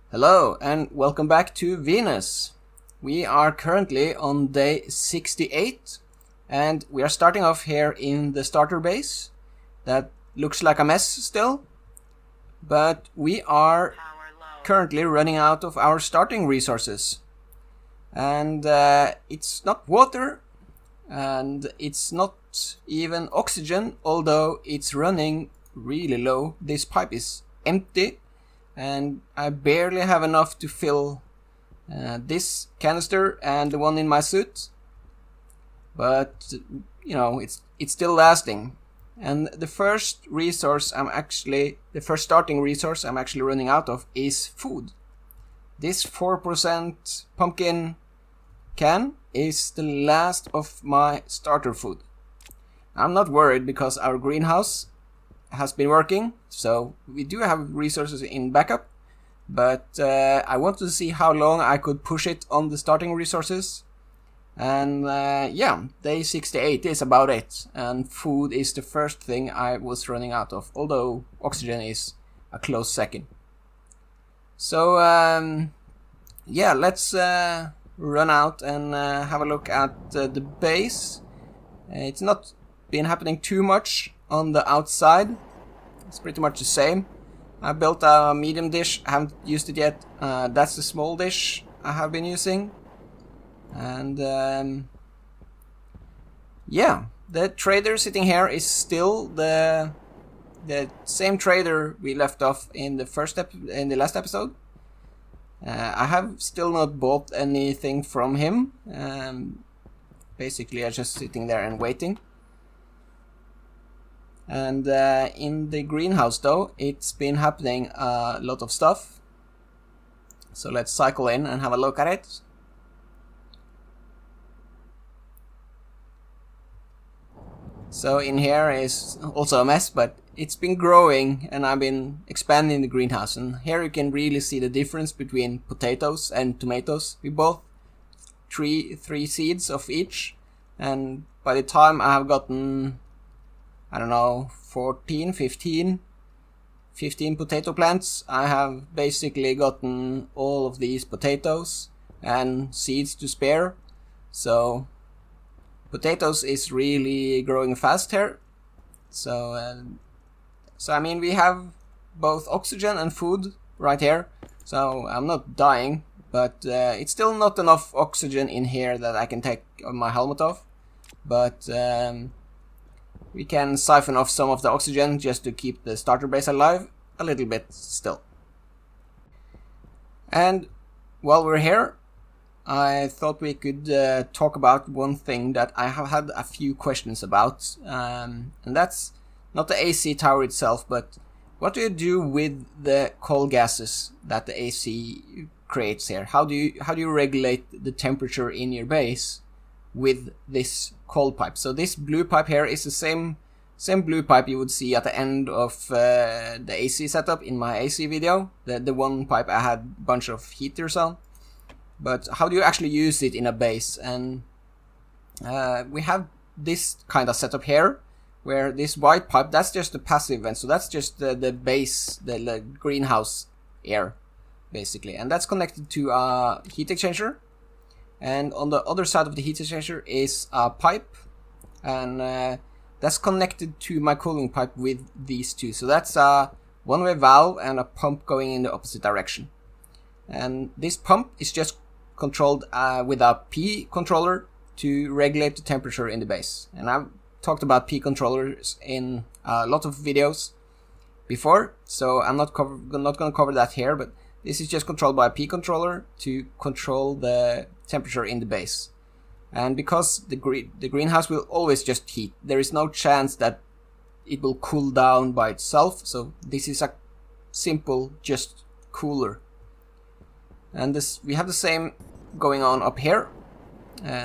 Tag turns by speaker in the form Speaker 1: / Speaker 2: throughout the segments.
Speaker 1: Hello and welcome back to Venus. We are currently on day 68 and we are starting off here in the starter base. That looks like a mess still, but we are currently running out of our starting resources. And it's not water and it's not even oxygen, although it's running really low. This pipe is empty and I barely have enough to fill this canister and the one in my suit, but you know, it's still lasting. And the first starting resource I'm actually running out of is food. This 4% pumpkin can is the last of my starter food. I'm not worried because our greenhouse has been working, so we do have resources in backup, but I wanted to see how long I could push it on the starting resources. And yeah, day 68 is about it, and food is the first thing I was running out of, although oxygen is a close second. So yeah, let's run out and have a look at the base. It's not been happening too much on the outside. It's pretty much the same. I built a medium dish, I haven't used it yet. That's the small dish I have been using. And yeah, the trader sitting here is still the same trader we left off in the last episode. I have still not bought anything from him. Basically I'm just sitting there and waiting. And in the greenhouse though, it's been happening a lot of stuff. So let's cycle in and have a look at it. So in here is also a mess, but it's been growing and I've been expanding the greenhouse. And here you can really see the difference between potatoes and tomatoes. We both three seeds of each. And by the time I have gotten, I don't know, 15 potato plants, I have basically gotten all of these potatoes and seeds to spare. So potatoes is really growing fast here. So I mean, we have both oxygen and food right here. So I'm not dying, but it's still not enough oxygen in here that I can take my helmet off. But we can siphon off some of the oxygen just to keep the starter base alive a little bit still. And while we're here, I thought we could talk about one thing that I have had a few questions about, and that's not the AC tower itself, but what do you do with the coal gases that the AC creates here? How do you regulate the temperature in your base with this coal pipe? So this blue pipe here is the same blue pipe you would see at the end of the AC setup in my AC video, the one pipe I had a bunch of heaters on. But how do you actually use it in a base? And we have this kind of setup here, where this white pipe, that's just the passive vent, so that's just the base, the greenhouse air basically, and that's connected to a heat exchanger. And on the other side of the heat exchanger is a pipe, and that's connected to my cooling pipe with these two. So that's a one-way valve and a pump going in the opposite direction. And this pump is just controlled with a P controller to regulate the temperature in the base. And I've talked about P controllers in a lot of videos before, so I'm not going to cover that here, but this is just controlled by a P controller to control the temperature in the base. And because the greenhouse will always just heat, there is no chance that it will cool down by itself, so this is a simple just cooler. And we have the same going on up here.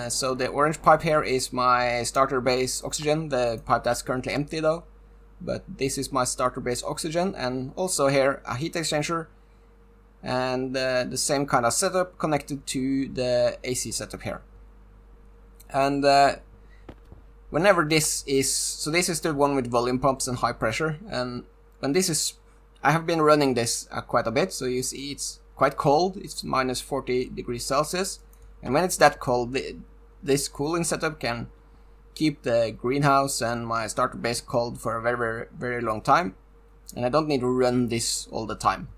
Speaker 1: So the orange pipe here is my starter base oxygen, the pipe that's currently empty though. But this is my starter base oxygen, and also here a heat exchanger, and the same kind of setup connected to the AC setup here. And whenever this is the one with volume pumps and high pressure, and when this is, I have been running this quite a bit, so you see it's quite cold. It's minus 40 degrees Celsius. And when it's that cold, this cooling setup can keep the greenhouse and my starter base cold for a very, very, very long time. And I don't need to run this all the time.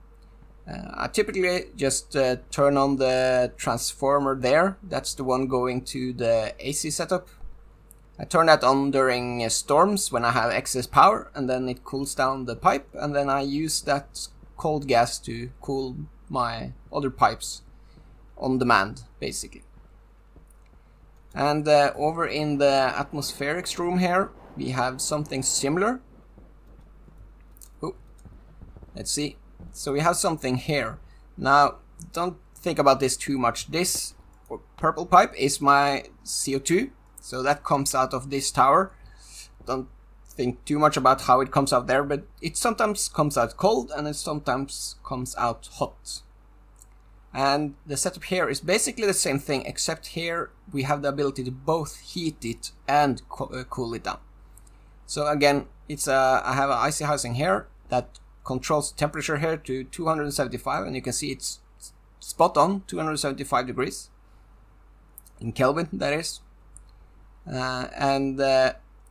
Speaker 1: I typically just turn on the transformer there. That's the one going to the AC setup. I turn that on during storms when I have excess power, and then it cools down the pipe, and then I use that cold gas to cool my other pipes on demand, basically. And over in the atmospherics room here, we have something similar. Oh, let's see. So we have something here. Now, don't think about this too much. This purple pipe is my CO2. So that comes out of this tower. Don't think too much about how it comes out there, but it sometimes comes out cold and it sometimes comes out hot. And the setup here is basically the same thing, except here we have the ability to both heat it and cool it down. So again, I have an IC housing here that controls the temperature here to 275, and you can see it's spot on 275 degrees in Kelvin, that is.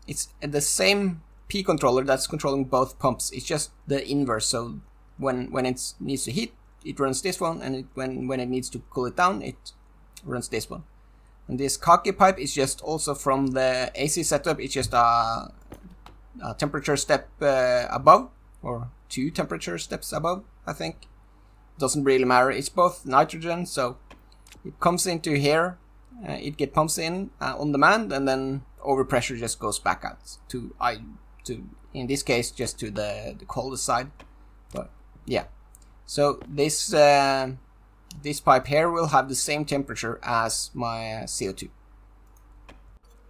Speaker 1: It's the same P controller that's controlling both pumps. It's just the inverse. So when it needs to heat, it runs this one, and when it needs to cool it down, it runs this one. And this khaki pipe is just also from the AC setup. It's just a temperature step above, or 2 temperature steps above, I think. Doesn't really matter. It's both nitrogen, so it comes into here. It gets pumps in on demand, and then overpressure just goes back out to in this case just to the coldest side. But yeah, so this pipe here will have the same temperature as my CO2.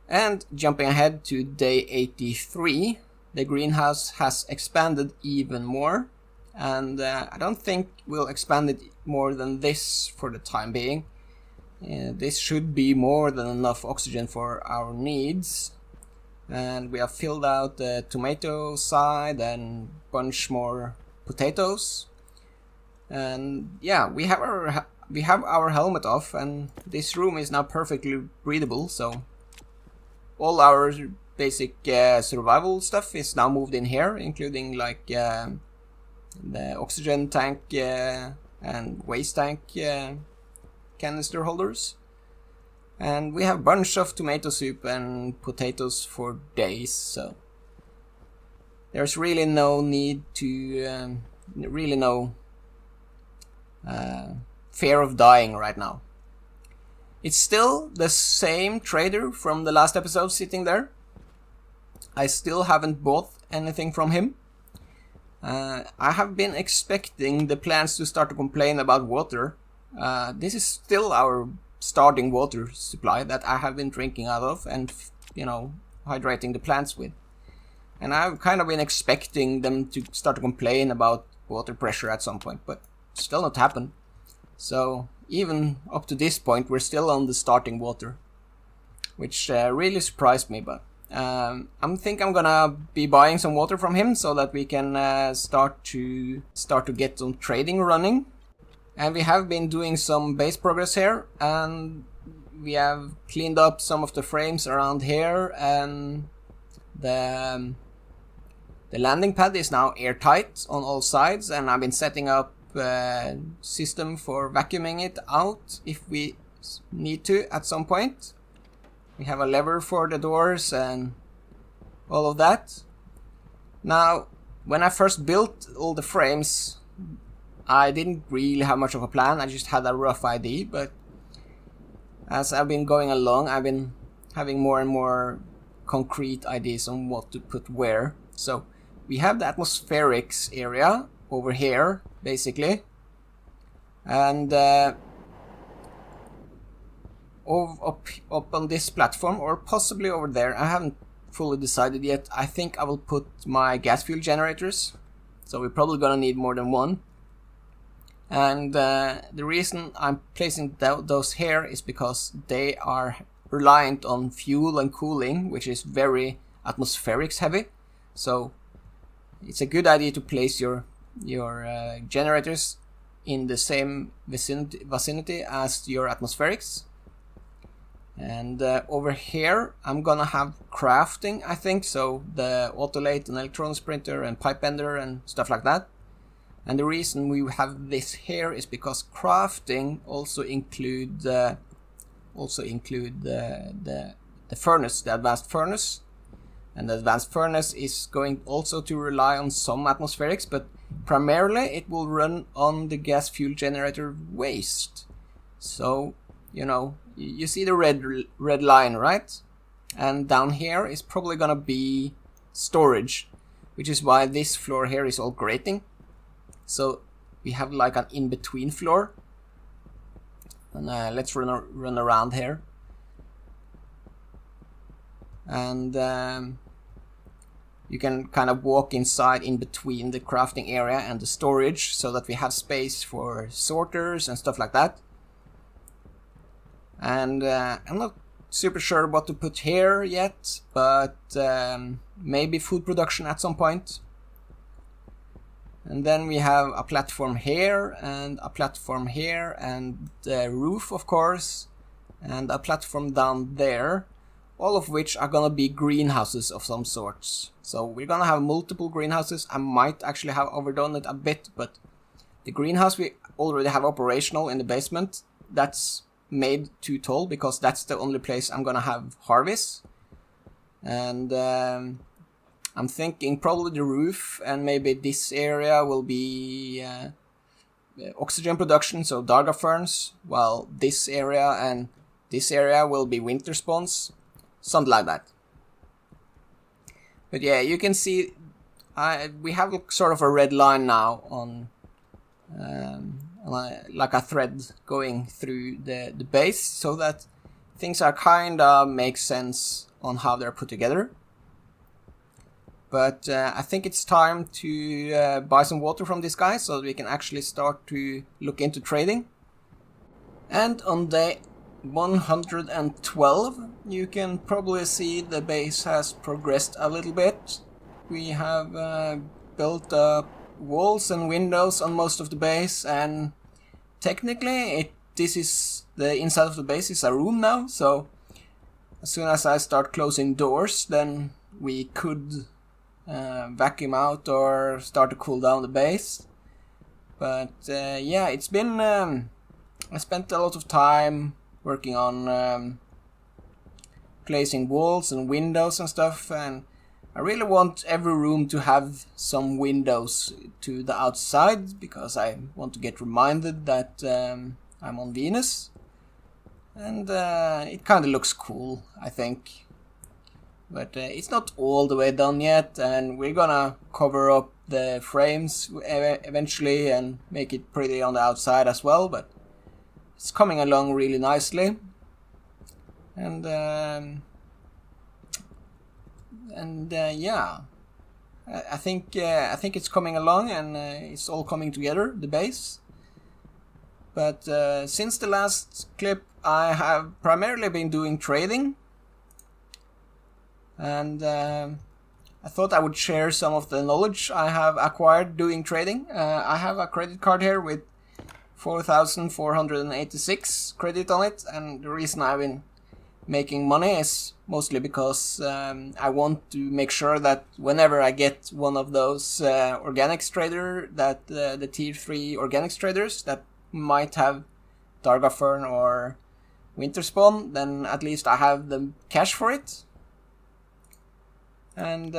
Speaker 1: And jumping ahead to day 83, the greenhouse has expanded even more, and I don't think we'll expand it more than this for the time being. This should be more than enough oxygen for our needs, and we have filled out the tomato side and bunch more potatoes. And yeah, we have our helmet off, and this room is now perfectly breathable. So all our basic survival stuff is now moved in here, including like the oxygen tank and waste tank canister holders. And we have a bunch of tomato soup and potatoes for days, so there's really no need to fear of dying right now. It's still the same trader from the last episode sitting there. I still haven't bought anything from him. I have been expecting the plants to start to complain about water. This is still our starting water supply that I have been drinking out of and, hydrating the plants with. And I've kind of been expecting them to start to complain about water pressure at some point, but still not happened. So even up to this point, we're still on the starting water, which really surprised me. But I think I'm gonna be buying some water from him so that we can start to get some trading running. And we have been doing some base progress here, and we have cleaned up some of the frames around here, and the landing pad is now airtight on all sides, and I've been setting up a system for vacuuming it out if we need to at some point. We have a lever for the doors and all of that. Now, when I first built all the frames, I didn't really have much of a plan. I just had a rough idea, but as I've been going along, I've been having more and more concrete ideas on what to put where. So we have the atmospherics area over here, basically, and up on this platform, or possibly over there. I haven't fully decided yet. I think I will put my gas fuel generators, so we're probably gonna need more than one. And the reason I'm placing those here is because they are reliant on fuel and cooling, which is very atmospherics heavy. So it's a good idea to place your generators in the same vicinity as your atmospherics. And over here I'm gonna have crafting, I think, so the autolate and electrons printer and pipe bender and stuff like that. And the reason we have this here is because crafting also include the furnace, the advanced furnace. And the advanced furnace is going also to rely on some atmospherics, but primarily it will run on the gas fuel generator waste. So, you know, you see the red line, right? And down here is probably gonna be storage, which is why this floor here is all grating. So we have like an in-between floor. And let's run around here. And you can kind of walk inside in between the crafting area and the storage, so that we have space for sorters and stuff like that. And I'm not super sure what to put here yet, but maybe food production at some point. And then we have a platform here, and a platform here, and the roof, of course, and a platform down there, all of which are gonna be greenhouses of some sorts. So we're gonna have multiple greenhouses. I might actually have overdone it a bit, but the greenhouse we already have operational in the basement, that's made too tall because that's the only place I'm gonna have harvest. And I'm thinking probably the roof, and maybe this area will be oxygen production, so Darga ferns, while this area and this area will be winter spawns, something like that. But yeah, you can see we have sort of a red line now on like a thread going through the base, so that things are kinda make sense on how they're put together. But I think it's time to buy some water from this guy, so that we can actually start to look into trading. And on day 112, you can probably see the base has progressed a little bit. We have built up walls and windows on most of the base, and technically this is the inside of the base is a room now, so as soon as I start closing doors, then we could vacuum out or start to cool down the base. But yeah, it's been I spent a lot of time working on placing walls and windows and stuff, and I really want every room to have some windows to the outside, because I want to get reminded that I'm on Venus, and it kind of looks cool, I think. But it's not all the way done yet, and we're gonna cover up the frames eventually and make it pretty on the outside as well, but it's coming along really nicely. And yeah, I think it's coming along, and it's all coming together, the base. But since the last clip, I have primarily been doing trading, and I thought I would share some of the knowledge I have acquired doing trading. I have a credit card here with 4,486 credit on it, and the reason I've been making money is mostly because I want to make sure that whenever I get one of those organics trader, that the tier 3 organics traders that might have Darga Fern or Winter Spawn, then at least I have the cash for it. And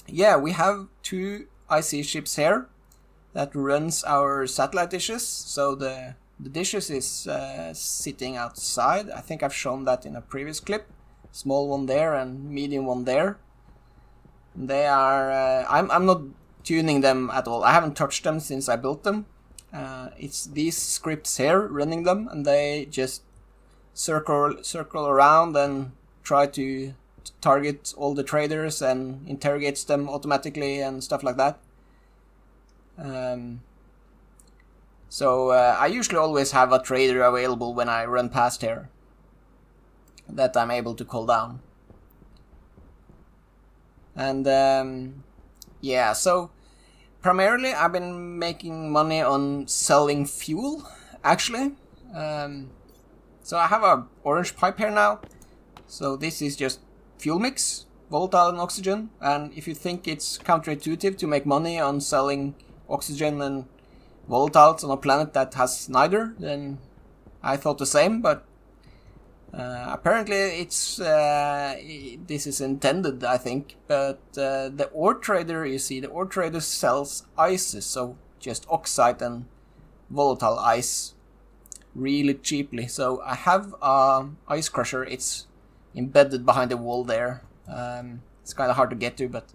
Speaker 1: yeah, we have 2 IC ships here that runs our satellite dishes. So the dishes is sitting outside. I think I've shown that in a previous clip. Small one there and medium one there. They are I'm not tuning them at all. I haven't touched them since I built them. It's these scripts here running them, and they just circle around and try to target all the traders and interrogates them automatically and stuff like that. So I usually always have a trader available when I run past here that I'm able to call down. And yeah, so primarily I've been making money on selling fuel, actually. So I have a orange pipe here now. So this is just fuel mix, volatile and oxygen. And if you think it's counterintuitive to make money on selling oxygen and volatiles on a planet that has neither, then I thought the same, but apparently it's this is intended, I think. But the ore trader, you see, the ore trader sells ices, so just oxide and volatile ice really cheaply. So I have a ice crusher. It's embedded behind the wall there. It's kind of hard to get to, but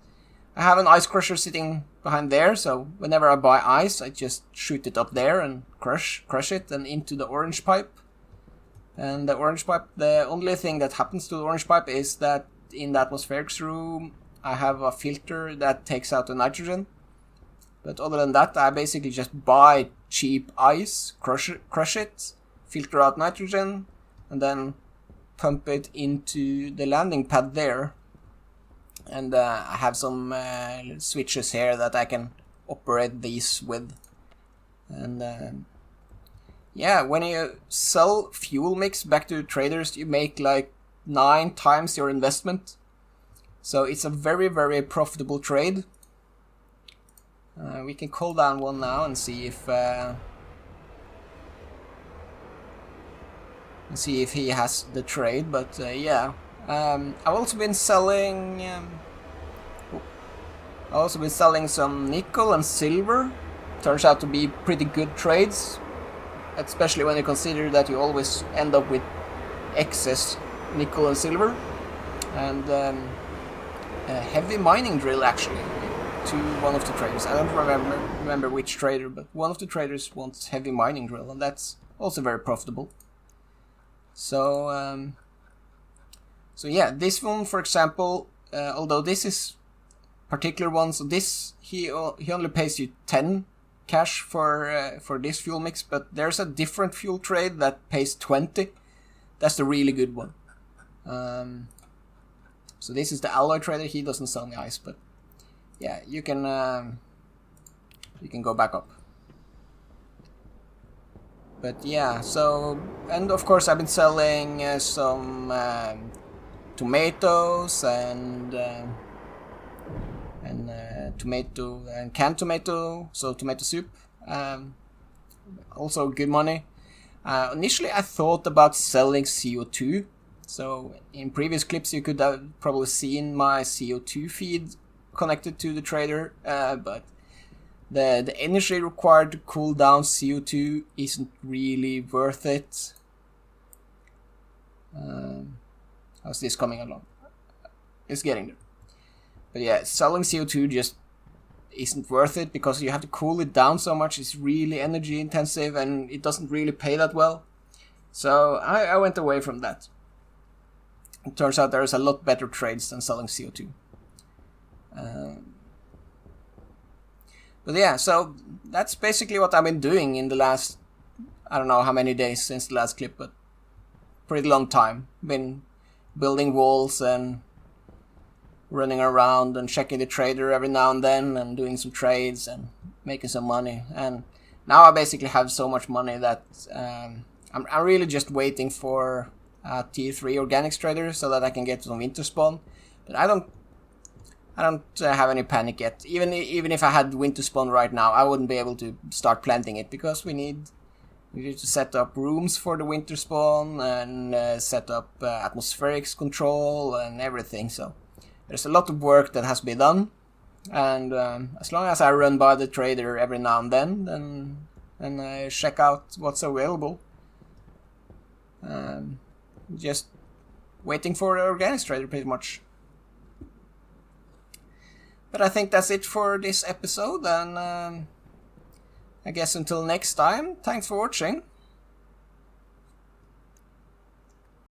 Speaker 1: I have an ice crusher sitting behind there, so whenever I buy ice, I just shoot it up there and crush it and into the orange pipe. And the orange pipe, the only thing that happens to the orange pipe is that in the atmospherics room, I have a filter that takes out the nitrogen. But other than that, I basically just buy cheap ice, crush it, filter out nitrogen, and then pump it into the landing pad there. And I have some switches here that I can operate these with. And yeah, when you sell fuel mix back to traders, you make like 9 times your investment. So it's a very, very profitable trade. We can call down one now and see if he has the trade. But yeah, I've also been selling. Some nickel and silver. Turns out to be pretty good trades, especially when you consider that you always end up with excess nickel and silver. And a heavy mining drill, actually, to one of the traders. I don't remember which trader, but one of the traders wants heavy mining drill, and that's also very profitable. So yeah, this one, for example, although this is particular one, so this he only pays you 10 cash for this fuel mix, but there's a different fuel trade that pays 20. That's the really good one. So this is the alloy trader. He doesn't sell me ice, but yeah, you can go back up. But yeah, so, and of course I've been selling some tomatoes and tomato and canned tomato, so tomato soup. Also good money. Initially I thought about selling CO2. So in previous clips you could have probably seen my CO2 feed connected to the trader, but the energy required to cool down CO2 isn't really worth it. How's this coming along? It's getting there. But yeah, selling CO2 just isn't worth it because you have to cool it down so much. It's really energy intensive and it doesn't really pay that well. So I went away from that. It turns out there's a lot better trades than selling CO2. But yeah, so that's basically what I've been doing in the last, I don't know how many days since the last clip, but pretty long time. Been building walls and running around and checking the trader every now and then and doing some trades and making some money. And now I basically have so much money that I'm really just waiting for a tier 3 organics trader so that I can get some winter spawn. But I don't have any panic yet. Even if I had winter spawn right now, I wouldn't be able to start planting it because we need to set up rooms for the winter spawn and set up atmospherics control and everything. So there's a lot of work that has to be done, and as long as I run by the trader every now and then and I check out what's available, just waiting for the organics trader pretty much. But I think that's it for this episode, and I guess until next time, thanks for watching.